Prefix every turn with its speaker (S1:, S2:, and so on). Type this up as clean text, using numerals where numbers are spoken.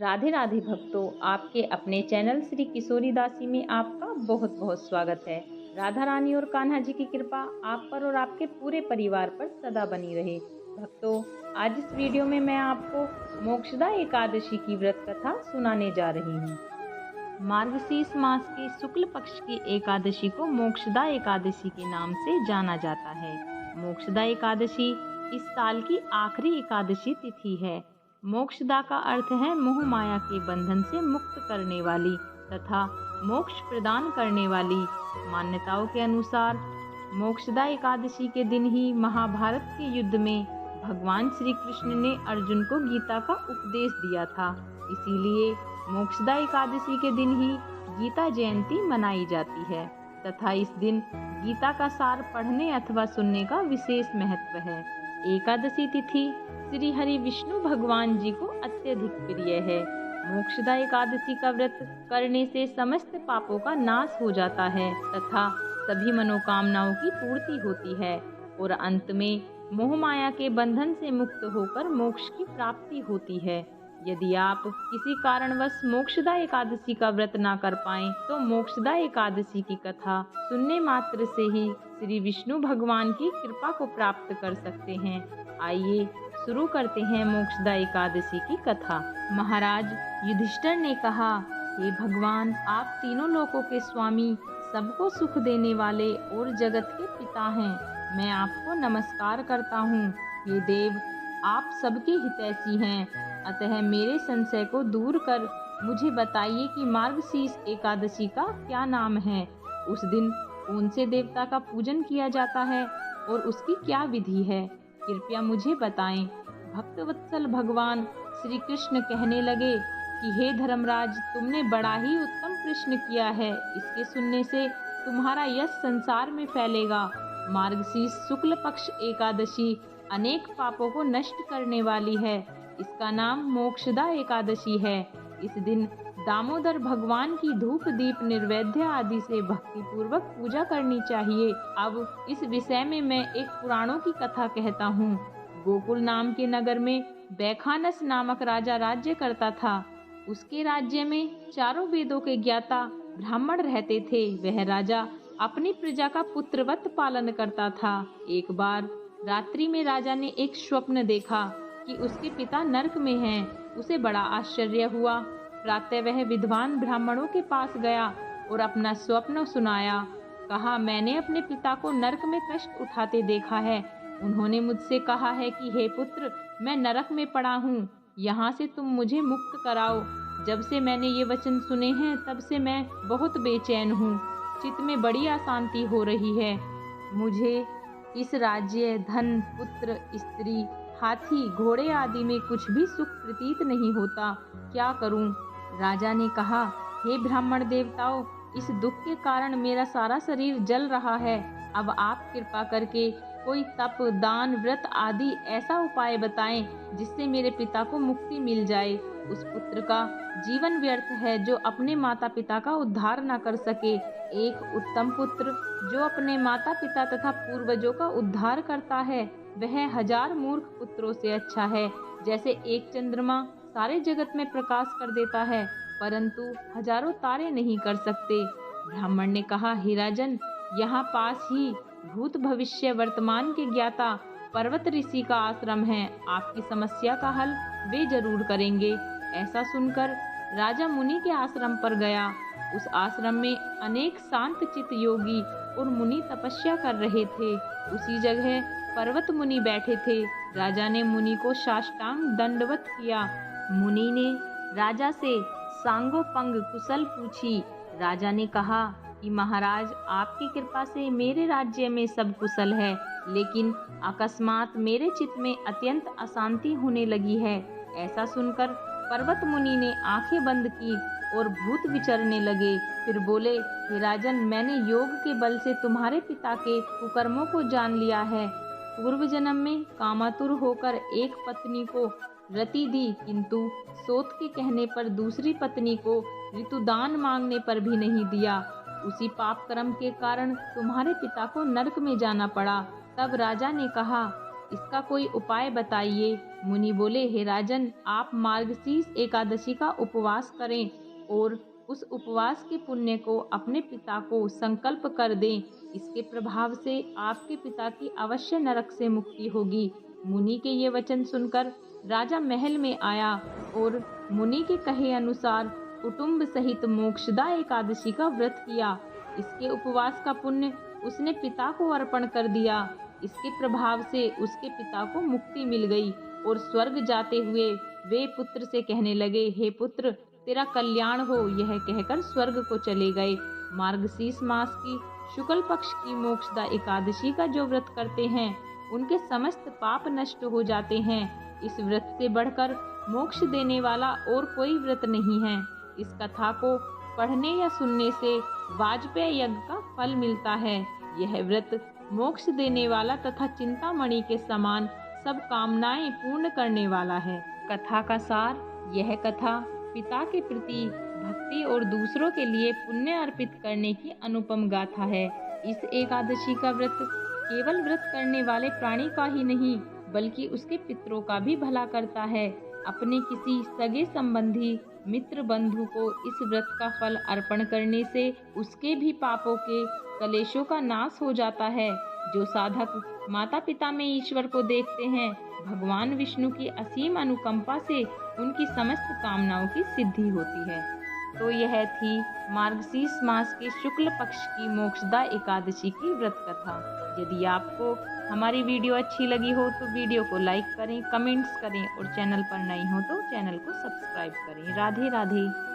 S1: राधे राधे भक्तों, आपके अपने चैनल श्री किशोरी दासी में आपका बहुत बहुत स्वागत है। राधा रानी और कान्हा जी की कृपा आप पर और आपके पूरे परिवार पर सदा बनी रहे। भक्तों, आज इस वीडियो में मैं आपको मोक्षदा एकादशी की व्रत कथा सुनाने जा रही हूँ। मार्गशीर्ष मास के शुक्ल पक्ष की एकादशी को मोक्षदा एकादशी के नाम से जाना जाता है। मोक्षदा एकादशी इस साल की आखिरी एकादशी तिथि है। मोक्षदा का अर्थ है मोह माया के बंधन से मुक्त करने वाली तथा मोक्ष प्रदान करने वाली। मान्यताओं के अनुसार मोक्षदा एकादशी के दिन ही महाभारत के युद्ध में भगवान श्री कृष्ण ने अर्जुन को गीता का उपदेश दिया था। इसीलिए मोक्षदा एकादशी के दिन ही गीता जयंती मनाई जाती है तथा इस दिन गीता का सार पढ़ने अथवा सुनने का विशेष महत्व है। एकादशी तिथि श्री हरि विष्णु भगवान जी को अत्यधिक प्रिय है। मोक्षदा एकादशी का व्रत करने से समस्त पापों का नाश हो जाता है तथा सभी मनोकामनाओं की पूर्ति होती है और अंत में मोह माया के बंधन से मुक्त होकर मोक्ष की प्राप्ति होती है। यदि आप किसी कारणवश मोक्षदा एकादशी का व्रत ना कर पाएं, तो मोक्षदा एकादशी की कथा सुनने मात्र से ही श्री विष्णु भगवान की कृपा को प्राप्त कर सकते हैं। आइए शुरू करते हैं मोक्षदा एकादशी की कथा। महाराज युधिष्ठिर ने कहा, हे भगवान, आप तीनों लोकों के स्वामी, सबको सुख देने वाले और जगत के पिता हैं। मैं आपको नमस्कार करता हूँ। ये देव, आप सबके हितैषी हैं, अतः मेरे संशय को दूर कर मुझे बताइए कि मार्गशीर्ष एकादशी का क्या नाम है। उस दिन कौन से देवता का पूजन किया जाता है और उसकी क्या विधि है, कृपया मुझे बताएं। भक्तवत्सल भगवान श्री कृष्ण कहने लगे कि हे धर्मराज, तुमने बड़ा ही उत्तम प्रश्न किया है। इसके सुनने से तुम्हारा यश संसार में फैलेगा। मार्गशीर्ष शुक्ल पक्ष एकादशी अनेक पापों को नष्ट करने वाली है। इसका नाम मोक्षदा एकादशी है। इस दिन दामोदर भगवान की धूप दीप निर्वैद्य आदि से भक्ति पूर्वक पूजा करनी चाहिए। अब इस विषय में मैं एक पुराणों की कथा कहता हूँ। गोकुल नाम के नगर में बैखानस नामक राजा राज्य करता था। उसके राज्य में चारों वेदों के ज्ञाता ब्राह्मण रहते थे। वह राजा अपनी प्रजा का पुत्रवत पालन करता था। एक बार रात्रि में राजा ने एक स्वप्न देखा कि उसके पिता नरक में हैं। उसे बड़ा आश्चर्य हुआ। प्रातः वह विद्वान ब्राह्मणों के पास गया और अपना स्वप्न सुनाया। कहा, मैंने अपने पिता को नरक में कष्ट उठाते देखा है। उन्होंने मुझसे कहा है कि हे पुत्र, मैं नरक में पड़ा हूँ, यहाँ से तुम मुझे मुक्त कराओ। जब से मैंने ये वचन सुने हैं, तब से मैं बहुत बेचैन हूँ। चित्त में बड़ी अशांति हो रही है। मुझे इस राज्य, धन, पुत्र, स्त्री, हाथी, घोड़े आदि में कुछ भी सुख प्रतीत नहीं होता। क्या करूं? राजा ने कहा, हे ब्राह्मण देवताओं, इस दुख के कारण मेरा सारा शरीर जल रहा है। अब आप कृपा करके कोई तप, दान, व्रत आदि ऐसा उपाय बताएं जिससे मेरे पिता को मुक्ति मिल जाए। उस पुत्र का जीवन व्यर्थ है जो अपने माता पिता का उद्धार न कर सके। एक उत्तम पुत्र जो अपने माता पिता तथा पूर्वजों का उद्धार करता है, वह 1000 मूर्ख पुत्रों से अच्छा है। जैसे एक चंद्रमा सारे जगत में प्रकाश कर देता है, परंतु हजारों तारे नहीं कर सकते। ब्राह्मण ने कहा, हे राजन, यहाँ पास ही भूत भविष्य वर्तमान के ज्ञाता पर्वत ऋषि का आश्रम है। आपकी समस्या का हल वे जरूर करेंगे। ऐसा सुनकर राजा मुनि के आश्रम पर गया। उस आश्रम में अनेक शांत चित्त योगी और मुनि तपस्या कर रहे थे। उसी जगह पर्वत मुनि बैठे थे। राजा ने मुनि को साष्टांग दंडवत किया। मुनि ने राजा से सांगोपंग कुशल पूछी। राजा ने कहा कि महाराज, आपकी कृपा से मेरे राज्य में सब कुशल है, लेकिन अकस्मात मेरे चित्त में अत्यंत अशांति होने लगी है। ऐसा सुनकर पर्वत मुनि ने आंखें बंद की और भूत विचरने लगे। फिर बोले, हे राजन, मैंने योग के बल से तुम्हारे पिता के कुकर्मों को जान लिया है। पूर्व जन्म में कामातुर होकर एक पत्नी को रति दी, किंतु सोत के कहने पर दूसरी पत्नी को ऋतुदान मांगने पर भी नहीं दिया। उसी पाप कर्म के कारण तुम्हारे पिता को नरक में जाना पड़ा। तब राजा ने कहा, इसका कोई उपाय बताइए। मुनि बोले, हे राजन, आप मार्गशीर्ष एकादशी का उपवास करें और उस उपवास के पुण्य को अपने पिता को संकल्प कर दें। इसके प्रभाव से आपके पिता की अवश्य नरक से मुक्ति होगी। मुनि के ये वचन सुनकर राजा महल में आया और मुनि के कहे अनुसार कुटुंब सहित मोक्षदा एकादशी का व्रत किया। इसके उपवास का पुण्य उसने पिता को अर्पण कर दिया। इसके प्रभाव से उसके पिता को मुक्ति मिल गई और स्वर्ग जाते हुए वे पुत्र से कहने लगे, हे पुत्र, तेरा कल्याण हो। यह कहकर स्वर्ग को चले गए। मार्गशीर्ष मास की शुक्ल पक्ष की मोक्षदा एकादशी का जो व्रत करते हैं उनके समस्त पाप नष्ट हो जाते हैं। इस व्रत से बढ़कर मोक्ष देने वाला और कोई व्रत नहीं है। इस कथा को पढ़ने या सुनने से वाजपेय यज्ञ का फल मिलता है। यह व्रत मोक्ष देने वाला तथा चिंतामणि के समान सब कामनाएं पूर्ण करने वाला है। कथा का सार, यह कथा पिता के प्रति भक्ति और दूसरों के लिए पुण्य अर्पित करने की अनुपम गाथा है। इस एकादशी का व्रत केवल व्रत करने वाले प्राणी का ही नहीं बल्कि उसके पितरों का भी भला करता है। अपने किसी सगे संबंधी मित्र बंधु को इस व्रत का फल अर्पण करने से उसके भी पापों के कलेशों का नाश हो जाता है। जो साधक माता पिता में ईश्वर को देखते हैं, भगवान विष्णु की असीम अनुकंपा से उनकी समस्त कामनाओं की सिद्धि होती है। तो यह थी मार्गशीर्ष मास के शुक्ल पक्ष की मोक्षदा एकादशी की व्रत कथा। यदि आपको हमारी वीडियो अच्छी लगी हो तो वीडियो को लाइक करें, कमेंट्स करें और चैनल पर नए हो तो चैनल को सब्सक्राइब करें। राधे राधे।